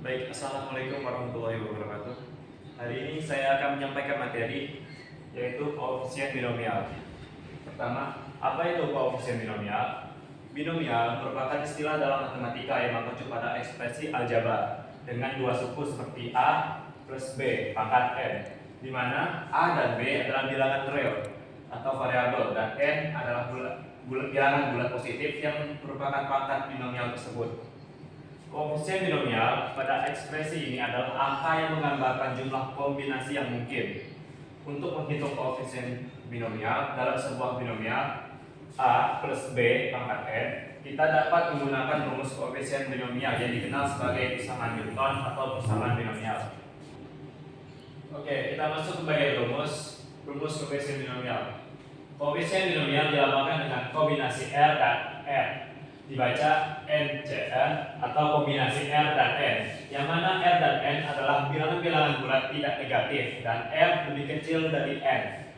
Baik, Assalamualaikum warahmatullahi wabarakatuh. Hari ini saya akan menyampaikan materi yaitu koefisien binomial. Pertama, apa itu koefisien binomial? Binomial merupakan istilah dalam matematika yang mengacu pada ekspresi aljabar dengan dua suku seperti A plus B pangkat N, di mana A dan B adalah bilangan real atau variabel dan N adalah bilangan bulat positif yang merupakan pangkat binomial tersebut. Koefisien binomial pada ekspresi ini adalah angka yang menggambarkan jumlah kombinasi yang mungkin. Untuk menghitung koefisien binomial dalam sebuah binomial A plus B pangkat N, kita dapat menggunakan rumus koefisien binomial yang dikenal sebagai persamaan Newton atau persamaan binomial. Oke, kita masuk ke bagian rumus koefisien binomial. Koefisien binomial dilambangkan dengan kombinasi R dan R, dibaca NCR atau kombinasi R dan N, yang mana R dan N adalah bilangan-bilangan bulat tidak negatif dan R lebih kecil dari N.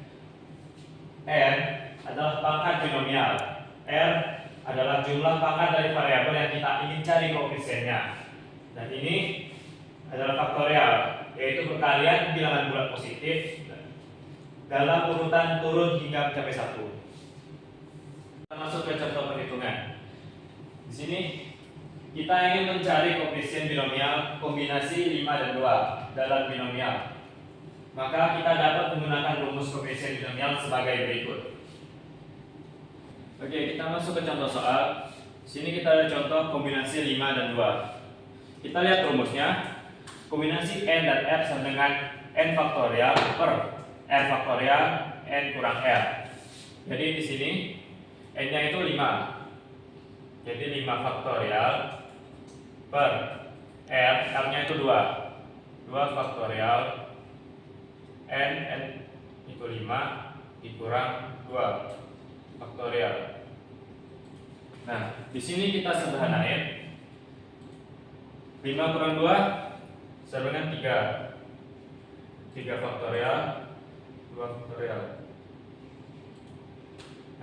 N adalah pangkat binomial. R adalah jumlah pangkat dari variabel yang kita ingin cari koefisiennya. Dan ini adalah faktorial, yaitu perkalian bilangan bulat positif dalam urutan turun hingga mencapai 1. Kita masuk ke contoh perhitungan. Di sini kita ingin mencari koefisien binomial kombinasi 5 dan 2 dalam binomial. Maka kita dapat menggunakan rumus koefisien binomial sebagai berikut. Oke, kita masuk ke contoh soal. Di sini kita ada contoh kombinasi 5 dan 2. Kita lihat rumusnya. Kombinasi N dan R sama dengan N faktorial per R faktorial N kurang R. Jadi di sini N-nya itu 5. Jadi 5 faktorial per R-nya itu 2 faktorial N itu 5 dikurang 2 faktorial. Nah, di sini kita sederhanain 5 kurang 2 sama dengan 3 faktorial 2 faktorial.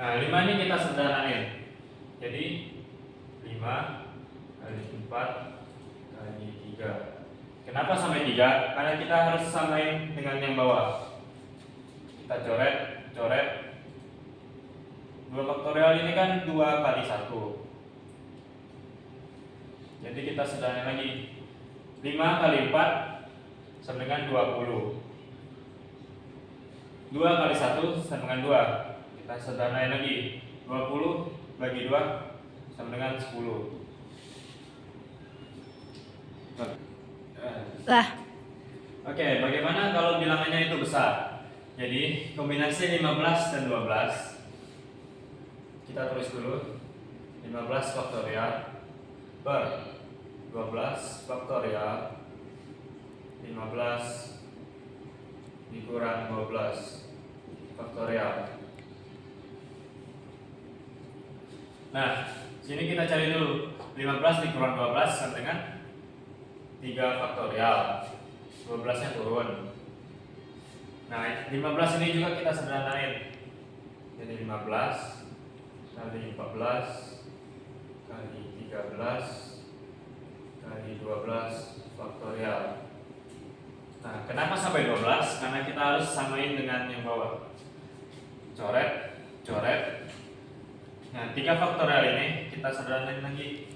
Nah, 5 ini kita sederhanain. Jadi 5 kali 4 kali 3. Kenapa sampai 3? Karena kita harus samain dengan yang bawah. Kita coret 2 faktorial ini kan 2 kali 1. Jadi kita sederhanain lagi. 5 kali 4 sama dengan 20. 2 kali 1 sama dengan 2. Kita sederhanain lagi. 20 bagi 2 sama dengan 10. Oke, bagaimana kalau bilangannya itu besar? Jadi kombinasi 15 dan 12 kita tulis dulu. 15 faktorial per 12 faktorial 15 dikurang 12 faktorial. Nah, sini kita cari dulu 15 dikurang 12 sama dengan 3 faktorial. 12 nya turun. Nah, 15 ini juga kita sederhanain. Jadi 15 kali 14 kali 13 kali 12 faktorial. Nah, kenapa sampai 12? Karena kita harus samain dengan yang bawah. Coret. Nah, 3 faktorial ini kita sederhanain lagi.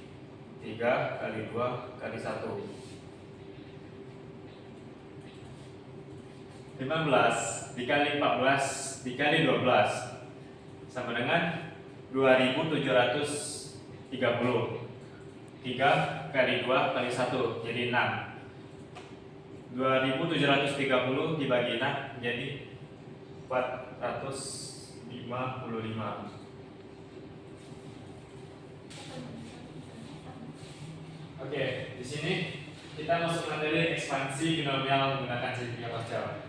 3 kali 2 kali 1. 15 dikali 14 dikali 12 sama dengan 2730. 3 kali 2 kali 1 jadi 6. 2730 dibagi 6 jadi 455. Oke, di sini kita masuk materi ekspansi binomial menggunakan segitiga Pascal.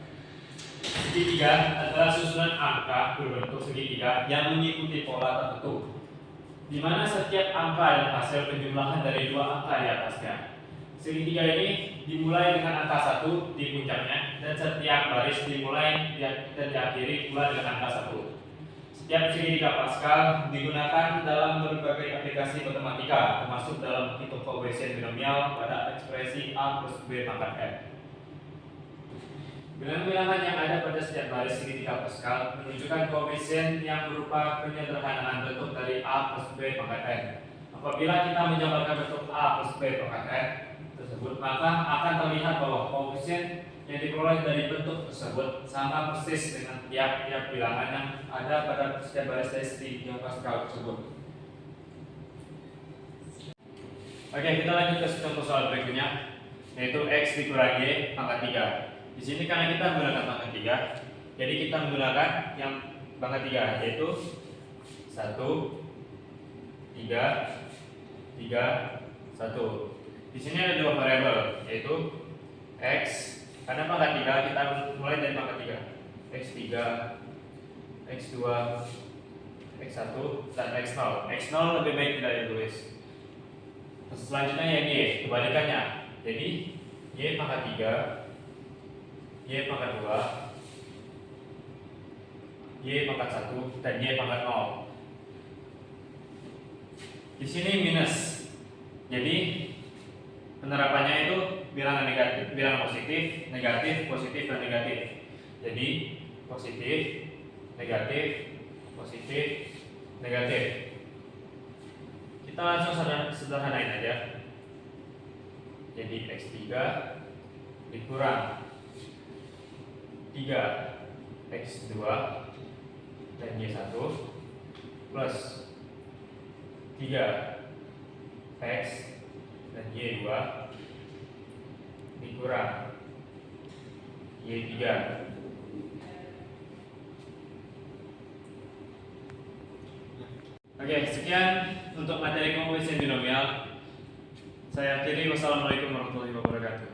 Segitiga adalah susunan angka berbentuk segitiga yang mengikuti pola tertentu, di mana setiap angka dan hasil penjumlahan dari dua angka di atasnya. Segitiga ini dimulai dengan angka 1 di puncaknya dan setiap baris dimulai dan diakhiri pula dengan angka 1. Setiap segitiga Pascal digunakan dalam berbagai aplikasi matematika, termasuk dalam menghitung koefisien binomial pada ekspresi A plus B pangkat F. Bilangan-bilangan yang ada pada setiap baris segitiga Pascal menunjukkan koefisien yang berupa penyederhanaan bentuk dari A plus B pangkat F. Apabila kita menjabarkan bentuk A plus B pangkat F tersebut, maka akan terlihat bahwa koefisien yang diperoleh dari bentuk tersebut sama persis dengan tiap-tiap bilangan yang ada pada setiap baris dari segitiga Pascal tersebut. Oke, kita lanjut ke contoh soal berikutnya, yaitu X dikurangi Y pangkat 3. Di sini karena kita menggunakan pangkat 3, jadi kita menggunakan yang pangkat 3, yaitu 1, 3, 3, 1. Di sini ada dua variabel, yaitu X. Karena pangkat 3 kita mulai dari pangkat 3. X3, X2, X1, dan X0. X0 lebih baik tidak ditulis. Selanjutnya yang Y, kebalikannya. Jadi Y pangkat 3, Y pangkat 2, Y pangkat 1, dan Y pangkat 0. Di sini minus. Jadi penerapannya itu bilangan negatif, bilangan positif, positif, dan negatif. Jadi positif, positif, negatif. Kita langsung sederhanain aja. Jadi X3 dikurang 3 X2 dan Y1 plus 3 X dan Y2 dikurang Y3. Oke, sekian untuk materi koefisien binomial. Saya akhiri. Wassalamualaikum warahmatullahi wabarakatuh.